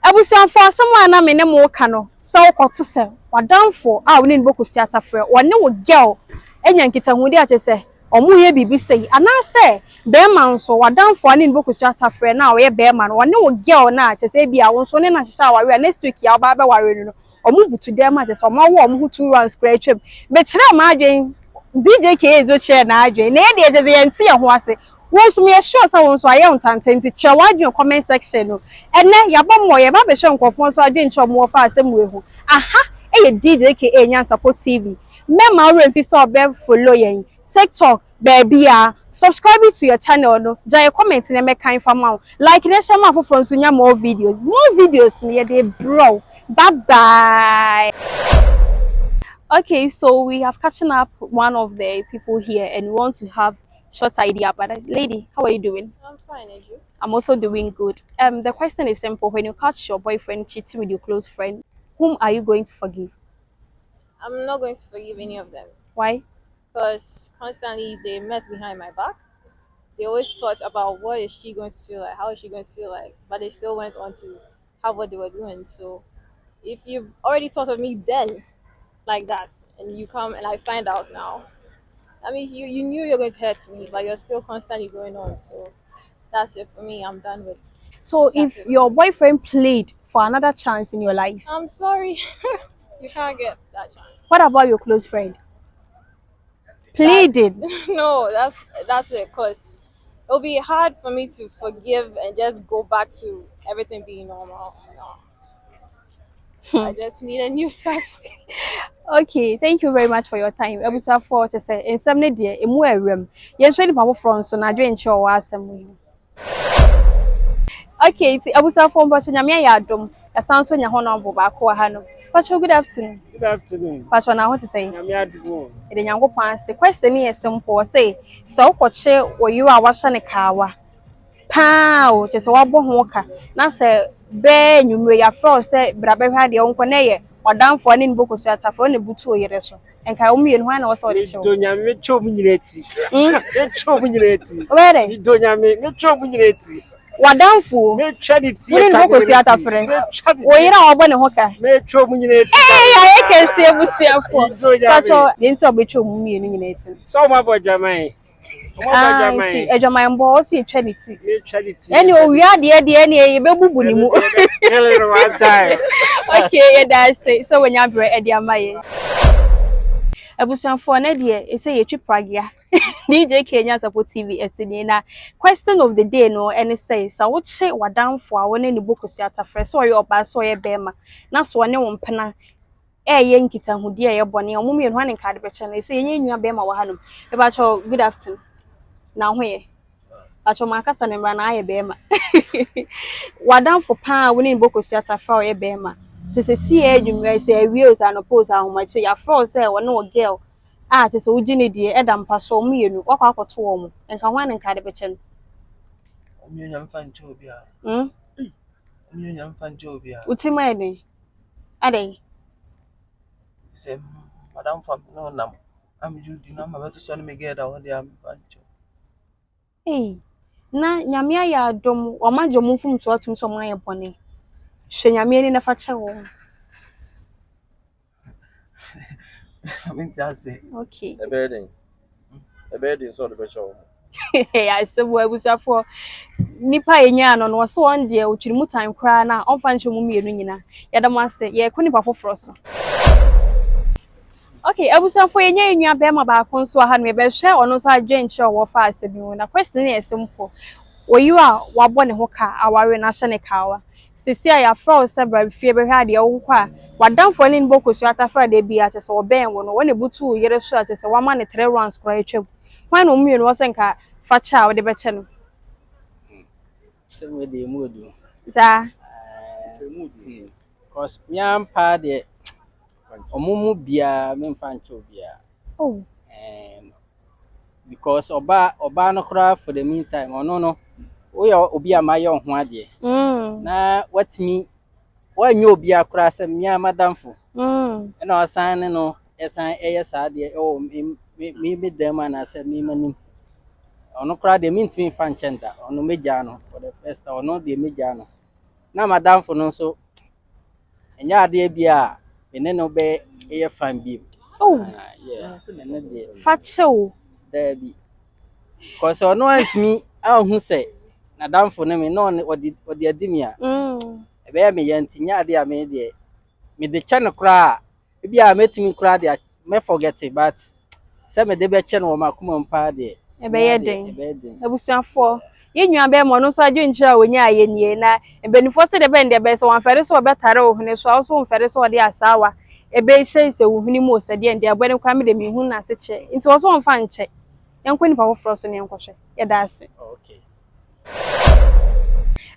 Abusian for someone na me ne mo ka no so koto se wadanfo a woni nbo kosuata frɛ wone wo girl enya nkita hudi a kyese omo ye bibi sei ana se be man so wadanfo ani nbo kosuata frɛ na wo ye be man wone wo girl na kyese bia wo so ne na hyehyɛ aware next week ya ba be ware no omo butu dem a kyese omo wo omo hu 2 runs kra twem be kyerɛ ma adwen Djka ezo kyerɛ na adwen na e de kyese ye nti ye ho ase once me sure say once I am tantenti che wadwen comment section no ene yaba mo ye ba be hwe nkofo so adwen che mo fa asem we hu aha e Djka enya support TV me ma we mfi so be follow yen TikTok baby subscribe to your channel no jay comment na me kan fama like na share ma foforo so nya more videos ni ye dey bro bye bye. Okay, so we have catching up one of the people here and we want to have short idea, but lady, how are you doing? I'm fine, and you? I'm also doing good. The question is simple. When you catch your boyfriend cheating with your close friend, whom are you going to forgive? I'm not going to forgive any of them. Why? Because constantly they mess behind my back. They always thought about what is she going to feel like, how is she going to feel like, but they still went on to have what they were doing. So if you've already thought of me then like that, and you come and I find out now, that means you knew you're going to hurt me, but you're still constantly going on. So that's it for me. I'm done with. So That's if it. your boyfriend played for another chance in your life, I'm sorry, you can't get that chance. what about your close friend? Pleaded. No, that's it. Cause it'll be hard for me to forgive and just go back to everything being normal. No, I just need a new start. Okay, thank you very much for your time. Ebusa for to say in some day emu ewrem. Yen hwe ni papa front so na adwen che o wa asem yi. Okay, ti Ebusa for mbo nyame ya adom. Esan so nya ho no ba ko ha no. Pacho, good afternoon. Good afternoon. Pacho na ho to say. Nyame adom. E de nyango panse. Question is simple say so ukoche oyiwa a wahye ne kawa. Pa o che se wabo ho ka. Na se be nwumre ya fro se bra be hwa de onko na ye wadamfo ani nboko so atafo ne butu oyere so. Enka o mienu hwan na wo se wode chewo. Do nyame chom nyireti. Chom nyireti. Where? Do nyame me chom nyireti. Wadamfo me chaditi woni nboko so atafre oyere a wabo ne ho ka me chom nyireti. Aye kese ebusiafo pacho de nti obetwa mu mienu nyineti So ma bojaman. Ti ejaman mbo o si etwa niti Me chaditi. eni owia de eni e bebubu ni mu Hello one time. Okay, yeah, that's it. So when you have ready amaye Ebusiafo na de e say yetwi pragia Djka nya support TV esini na question of the day no any say sa wo che wadamfo a woni ne bokosi atafre so ye oba so ye bema na so ne wo mpena ye nkita hudi ye bone omum ye no ne nka de beche na say ye nwa bema wa hanum e ba cho good afternoon na ho ye acho makasa ne mra na aye bema wadamfo pa woni ne bokosi atafre ye bema sese si edwumre say wios anopose ahomache ya fro say woni wo girl te so ugine die edam paso mu yenu wakwa akoto wo mu enka hwan nka de beche no Omunya mfanche obi a omunya mfanche obi a utima eden adai se madam fam no nam am judi na ma beto so no me get da am mfanche na nyame ya adom o ma jom fum so atum so man ye bone hwe nyame ni na fa che wo minti ase okay ebeden so de becho ya sebo abusafo nipa enya no no so on de otwirimu time kra na onfa nche mu mienu nyina yadam ase ye ko nipa foforo so okay abusafo enya enua be ma ba kon so ha no be hwe ono so adwen che wo fa ase bi na question is simple oyiwa wabo ne ho ka aware na hye ne kawa sisi ya fra se bra fie be hwa de wo kwa wadamfo ni nboko so atafra de bi ate se wo ben wo no woni butu yere so ate se wama ne 3 rounds kra etwa hwan no mienu wo se nka facha wo de beche no se we de modu za Because me am pa de omumu bia me mfancho bia. Oh. Because oba no kra for the meantime no we obi amaye ho ade. Na what me wanyo obi akra se me amadamfo. Na osan ne no esan eyesa de o me dem na se me manim. Ono kra de me ntimi fanchenda. Ono meja no for the first time ono de meja no. Na madamfo no so enya ade bia ene no be eye fan bi. Oh. Yeah. Facho. There be. Cause ono antimi ahu say na damfo ne me no odi adimi a. E be me yanti nya ade a me de me de cha no kra e bia metimi kra de me forget it but say me de be che no makuma mpa de E be yeden. Abusuafo yenua be mo no so adwenkyira wonya ayenie na ebenifo se de be nde be so wanfere so obetare ohune so also wanfere so ode asawa e be hye se ohuni mo se de nde abone kwa me de me hu na se che nti wo so wonfa nche yanko nipa wo fro so ne yankohwe ye da ase. Okay.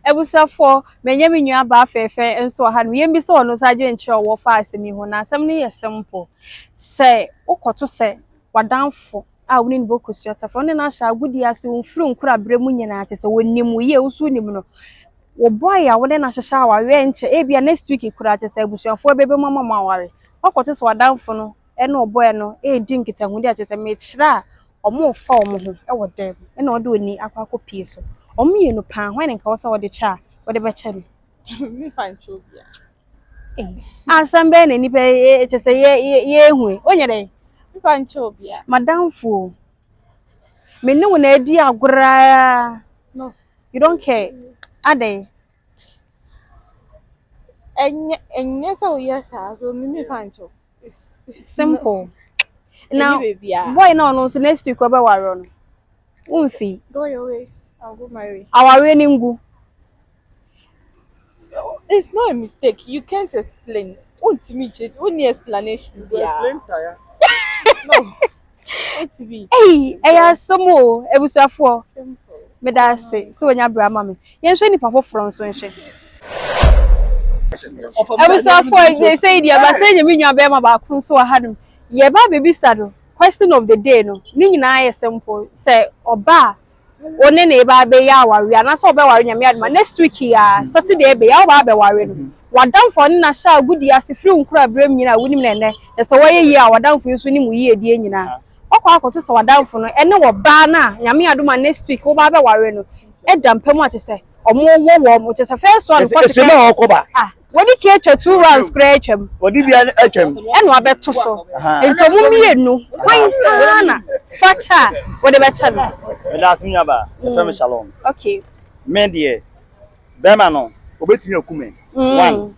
Ebusuafo menye me nua ba fefe enso ha no yembi se wono so adwenkyira wo fa asemi hu na asem ne ye simple se ukoto se wadanfo a woni nibo kosuata fa ne na sha agudi ase wonfuru nkura bremu nyina ate se wonnim ye usu nim no wo boy a wode na hyehya awawe nche e bia next week kura ate se abusuafo bebe mama aware wakoto se wadanfo no e na oboy no e di nkitahu di ate se me kira omo fa omo ho e wo dem e na ode oni akwakopie so omo ye no pa hwan nka wo se wode cha wode be cha Me find chobia. Asambe na nipa ete se ye ehu onye den Me find chobia. madamfo me ne wona adi agora No. you don't care ade Enye so yes so me find chob. It's simple now now boy na no so next week oba waro no umfi go your way. I'll go marry. aware ni ngu It's not a mistake. You can't explain. What me change? What need explanation? Explain tire. No. It's me. eya somo ebusuafo Simple. me da say so onya bra ma me yen hwe nipa foforo nso nhwe ebusuafo they say dia ba say nyemi nwa be ma ba kun so ha dum ye ba bebi sado question of the day no ni nyina ye simple say oba one na eba be ya aware ana so be ware nyame aduma next week ya Saturday be ya oba be ware no wadamfo na sha agudi ase free nkura brem nyina wonim na ene so waye yi a wadamfo nso ni mu yi edie nyina okwa akoto so wadamfo no ene wo ba na nyame aduma next week wo ba be ware no e dampem ate se omo wo mo te se first one ko se ma okoba wodi ke atwa 2 rounds kra atwam wodi bia atwam ene wa beto so ento mu mienu kwan ana facha wodi be cha no ela asumnya ba efem shalom okay men de be ma no obetimi akume one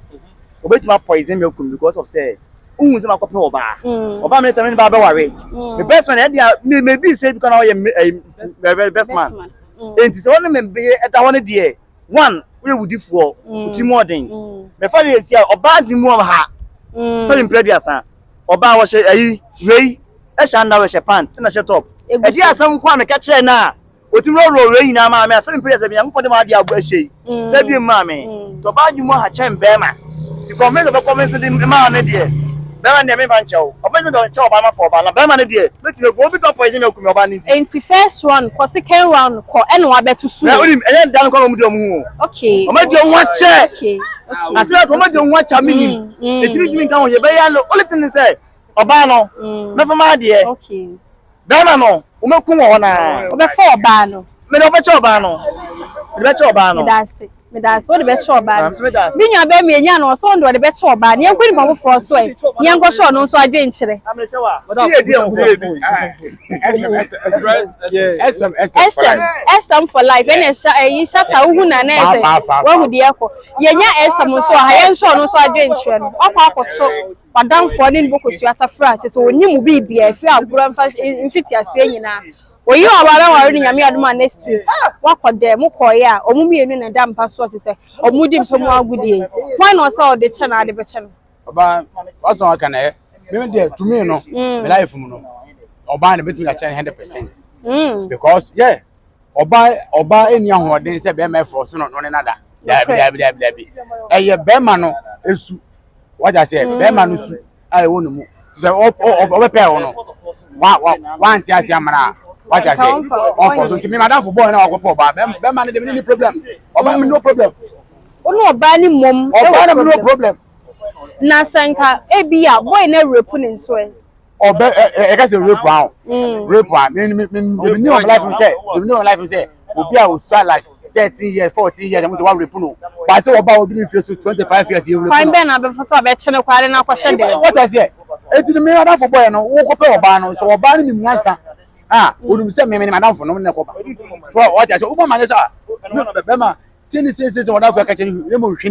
obetimi poison me akum because of say unhu se makope oba me tell me ba be ware the best man e me be say because now you best man enti se won me be eta won de one we wudifuo utimodin me fa de sia oba di mu ha so impre asa oba wo she ayi wei e sha na we she pant na she top e di asam kwa me ka kire na otimro ro wei na ma me asa impre asa bi yankopode ma de abu ahye se bi ma me to ba di mu ha chen be ma ti comment be comment di ma na de be ma de me ban chew oba me do chew oba ma for oba na be ma na de me ti go bi to poison me okumi oba ni ti enti first one ko second round ko ene wa beto su na onim ene dan ko mu de mu okay o ma de nwa che okay asira ko ma de nwa cha minim etimi kan ho ye be ya no only thing say oba no me fa ma de okay be ma no o me kun wo na o be fa oba no me do be che oba no me be che oba no me da so de be che oba me da mi nwa be me nya no so ndo de be che oba ne yankoni pa foforo so e ne yanko so no so adwe nkyere am le che wa ti e ho SM for life ene yi shata uhu na na ese wa hu de yako ye nya SM so ha ye so no so adwe nkyere no okwa akoto wadamfo ne nbo kosu atafra che so onyim bibia efi agura mfiti ase nyina oyi obara ware ni nyame aduma next week wakode mu koye a omumienu na da mpa so te se omudi mpemu agudie why no say o de che na de be che no oba waso aka na e me de to me no me life mu no oba na betumi ka che 100% because yeah oba eni ahoden se be me force no ne nada Dabi. Eye bema no esu. What I say, bema no su. Ai wonu mu. So obepe no. Wa anti asia mara. What I say. Ofo so me madam for boy na okopo ba. Bema no dey no problem. Oba me no problem. Ono oba ni mom. Oba na no problem. Na sanka ebia boy na rape ne nso e. Obe e ka say rape am. Rape am. Me new life say. Me new life say. Obi a o so like 13 years, 14 years, I'm going to want repuno. But I say about being 25 years. You fine, Ben, I've been for a better than quite enough. What I say? It's the mayor for boy, no, walk up a ban, so a ban in the answer. Ah, wouldn't say me, madam, for no one. So what I say, woman, is Bema, since says what else I catching him. What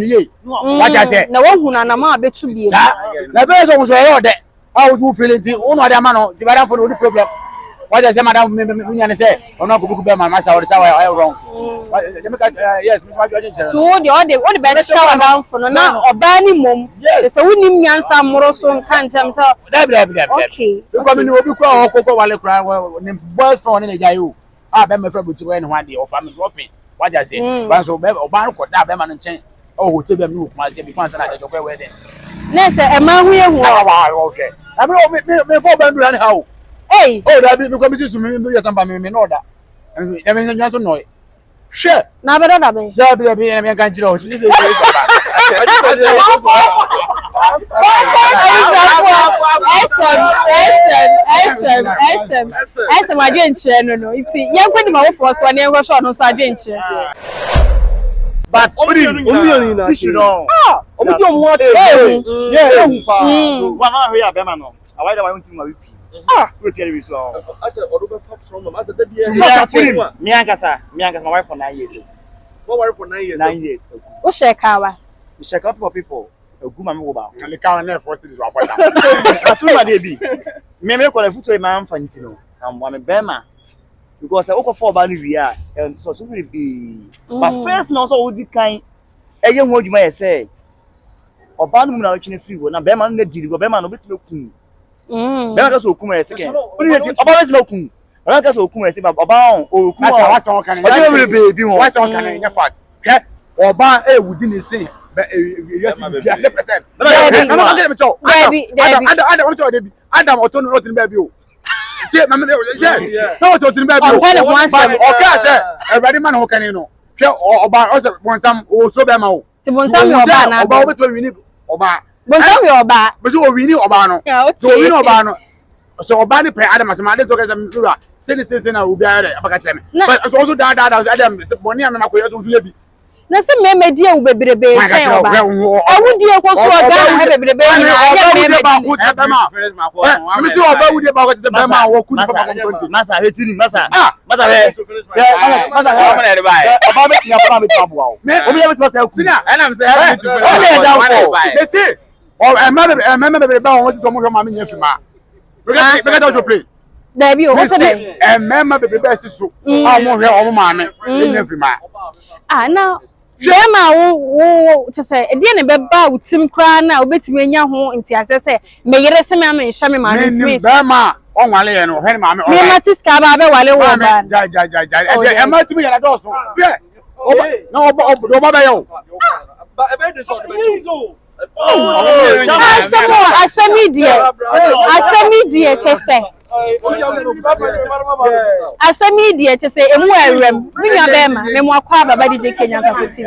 I say, no one who Nana bet to be. The person was all that. How would you feel it? Oh, no, the man, the madam for no problem. What I say, madam, me say, or not to be my master or I wrong. Yes, so the better shower down for now or banning mom. Yes, so we need Yansa Moroso can't tell himself. Okay, you come in will be called Coco while cry boys from in a jail. I bet my friend would win 1 day or family dropping. What I say, once or Bank or that Beman and chain. Oh, tell them you must be found at your wedding. Yes, a man we are okay. I mean, before Bandu and how. Hey, oh, that because this is me, somebody may know that. I mean, you don't know it. Sure. Now, but I mean, there be a man can't you know. I didn't share. No, you see, you're going to go for us when you were shot on Sargent. But only you know. Ah, we don't want to. Yeah, one hour here, Bemano. I want to marry. Ah, we carry this one. I said, "Oruba pop from them." I said, "Me and my wife for 9 years." What wife for 9 years? 9 years. Who share car? We share couple of people. A good man go back. And the car never forced this one. I told my baby. Me make call a foot to a man for Nintino. I'm one Bema because I walk for about we are and so will be. But first, also all the kind. A young word you might say. Or band woman out in a free one. Now Bema no deal. Bema no bit me king. Bema just okun e second. Oba let me okun. Bema just okun e say baba o okun. What's on can. What will baby one? What's on can in fact. Okay. Oba e within the same. Yes, 100%. Adam oton not in baby. Say na me no to in baby. Okay say everybody man who can you know. Oba also bonsam o so be ma o. Ti bonsam oba na. Oba o beto wini oba. Bonsam yo oba. But you wini oba no. To wini oba no. So oba ni pre Adam asema dey talk am say na obi are abaka cheme. But also that Adam money am na ko yeso tu bi. Na se me die wo bebrebe say oba. Awu die ko so oga na bebrebe na. Me say oba wu die ba ko say be ma wo ku ni papa ko masa hetini masa. Masa be. Masa be buy. Oba be tia papa me tabu wa. Me obi be to say ku. Na am say happy to be. Me say o emma bebrebe ba won ti so mo hwe ma me nya fima. Because also play. Debi o so dey. Emma bebrebe asiso. A mo hwe o mo ma me nya fima. Ah na Jema wo to say e dey na be ba utim kra na obetimi anya ho nti ase say me yere se me am nhya me ma me me be ma onwale ye no he ma me me matiska ba be wale wo ba ja e ma timi yara do so be no oba be yo ba e be dey so be so asemi die chese asemi die chese emu awrem minya be ma me mo akwa baba Djka nyansa kweti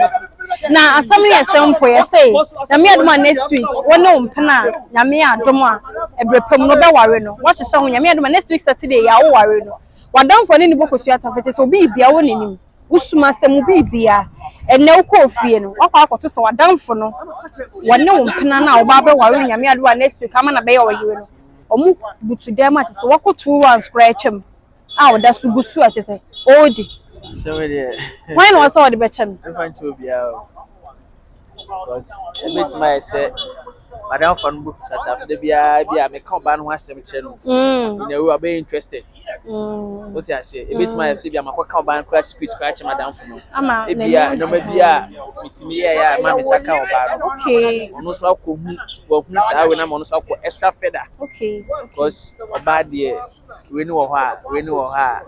na asemi esempo ye say na me adoma next week wona ompena na me adom a ebrepem no be ware no wo hye ho nyame adoma next week Saturday ya wo ware no wadam fo ne ni bokosu atafete so bi bia wo nenim usuma semu bi bia enne uko ofie no wakwa akoto so wadamfo no wone ompena na wo ba be ware nyame adoma next week ama na be ya wayire no omu butu dem ati so wako 2 rounds scratchem ah oda su gusu ati say odi so we dey why no so odi be chem e fan to bia because e bit my say madam fan book sata de bia me kan ba no asem kire no na we are interested what you say e bit my say bia makoka ba no secret scratch madam fan no e bia no ma bia mitimi ya ma me saka oba no okay ono so akomu sa we na mo no so akọ extra feather okay because oba de we ni wo ha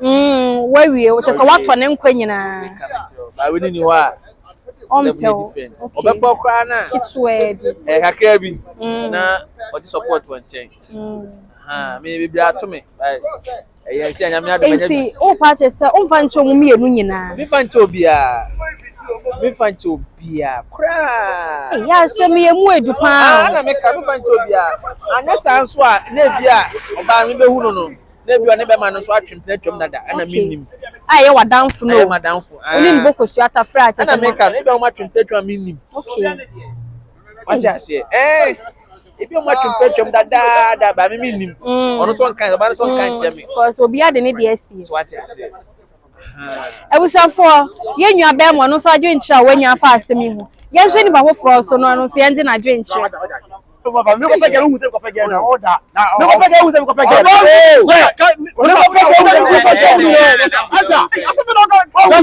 we wie o che so wato ne nkwa nyina ba we ni ho a Ompel. Obepo kra na. Kitwe. Kakra bi. Na o di support one chain. Me be bra to me. Yes, I am Enti o pa che se o fa ncho mu mienu nyina. Me fan chobia. Me fan chobia. Kra. Ya se me emu edu pa. Na me ka me fan chobia. Anya san so a na bia oba me be hu no. Na bia ne be ma no so atwempna twam dada. Ana me nim. Aye wadamfo no. Aye madamfo. Oni nboko su atafra che se. Ana me ka ne be ma twempna twam me nim. Okay. What I say? If you match twam dada ba me nim. Ono so nkan oba so nkan che me. Because obi ade ne de asi. So what I say? Ebusafo ye nwa be mo no so adwenkyira wanya afa asemi ho ye hwe ni ba hofro so no so ye ndi na adwenkyira Baba, me ko pege hu se ko pege na order. Me ko pege hu se ko pege. Me ko pege hu se ko pege. Asa, asa me no ga. Asa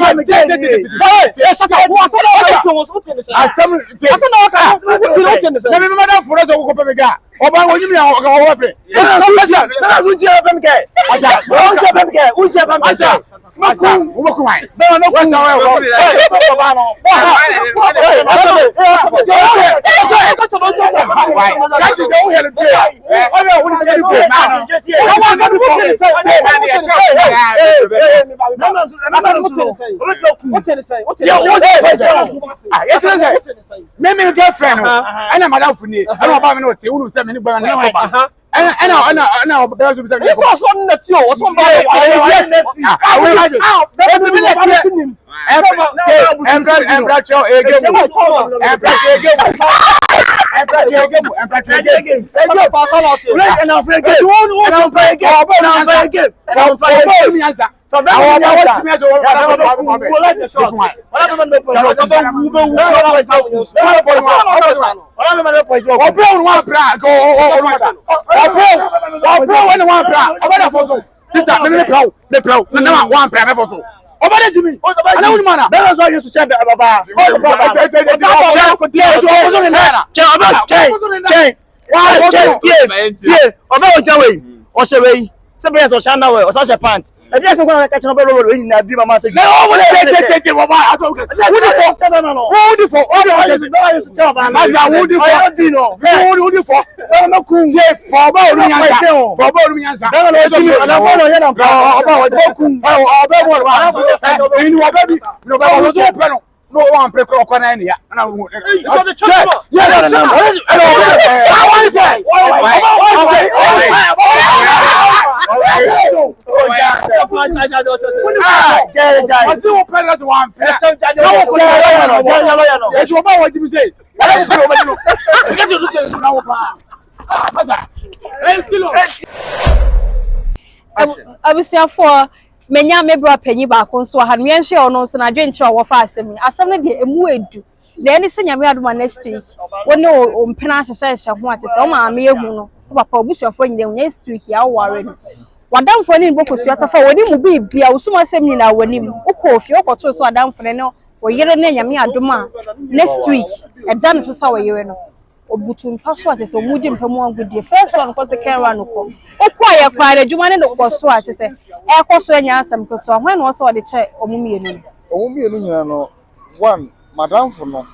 ko asa no ka. Na me me da furo so ko pege ga. Oba wonyi mi o ga pe. Na unje pe mke. Asa, unje pe mke, unje pe mke. Asa, asa, wo ko wai. Be no ko sa wo. Baba no. That's the whole hell of it. Oh, no, what are you doing now? Maybe girlfriend, and I'm allowed for me. I don't know what you say. Many but I know there's something that you or somebody. Obade Jimmy, I don't man. That's why you to share Baba. Pants. I just want to catch up in that be my take. No, no one play corner any. And I won't. Menya mebra panyi ba ko so ha no yenhwe ono so na adwenkyere wo fa asem asem no de emu edu na eni se nyame adoma next week woni o mpena ahyehye ho ate se o ma me ehu no o papa obusuafo nyine next week ya ware no wadamfo ni bokosu atafa woni mu bibia usuma asem ni na woni mu ukofi okoto so wadamfo ne no wo yere ne nyame adoma next week e dan so sa wo yere no obutu mpa so ate se omudi mpamu angudie first one ko second one ko okwa ye kwa na djuma ne no ko so ate se e ko so anya asam ko to hwan no so de che omumienu nyina no one madam for no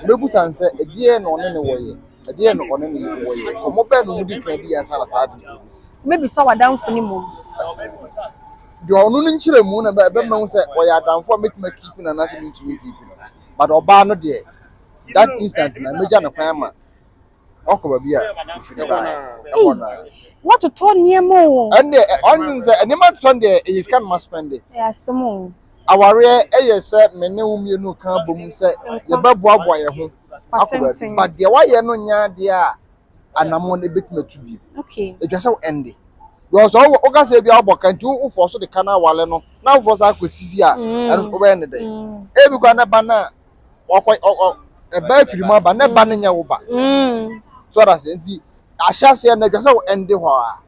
bebu sanse edie no ne woye edie no one ne woye omo be no mudi kan bi ansala sa adu maybe so wadam for ni mum de onu no nkyere mu na be ma hu se oya adamfo metima keep na na se ntumi keep but oba no de that instant na meja na kwan ma okoba bia ufine ba what to turn near mo and on the animal Sunday is can must spend it yes mo aware say me ne umienu kan bom say ye baboaboa ye ho akoba but de wa ye no nya de a anamo ne betima tubi okay e twa say end because o ga say bia aboka nti u for so de kana wale no na for so akosisi a and so be ne dey e bi kwa na bana e ba firi mu aba ne ba ne nya wo ba so that nti ahase na twa say end ho a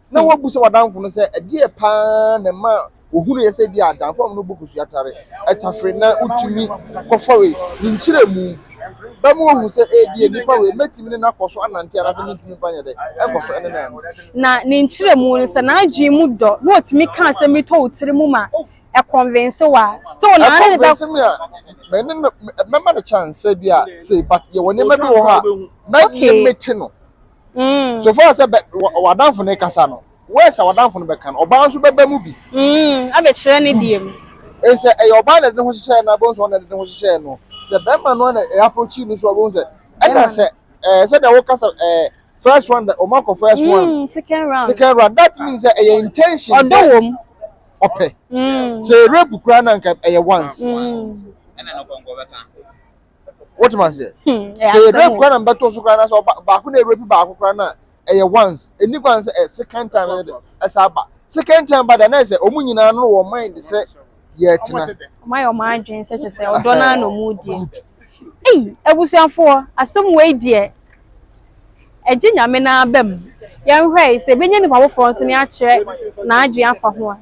na wo bu se wadanfo no say edie pa na ma ohunu yese bi adanfo no bokusu atare etafre na utumi kofawe nkyire mu ba mu ohun se ebie nipa we metimi na koso anante ara se metimi panya de ekoso ene na ne nkyire mu no se na adwi mu do na otimi ka se meto utire mu ma e convince wa still na ne ba remember the chance say but you will never be her make meeting no so far say wadan for ne kasa no where's our down for the can oba nso beba mu bi abe chere ne diem e say e oba na de ho hye na bon so na de ho hye no say bema no na approach you so bon say and I say say the work kasa first one the omako first one second round that means that your intention odowom okay say rape kura na nka once what must say say rape kura na beto so kura na so ba ko na rape ba ko kura na once eni kwan say second time asaba second time but na say omu nyina no wo mind say ye tina my adwen say say odo na no mu die ebusuafo asem we die eje nyame na abam yan hwɛ sɛ benye ni pawofo nso ne akyerɛ na adwen afa ho a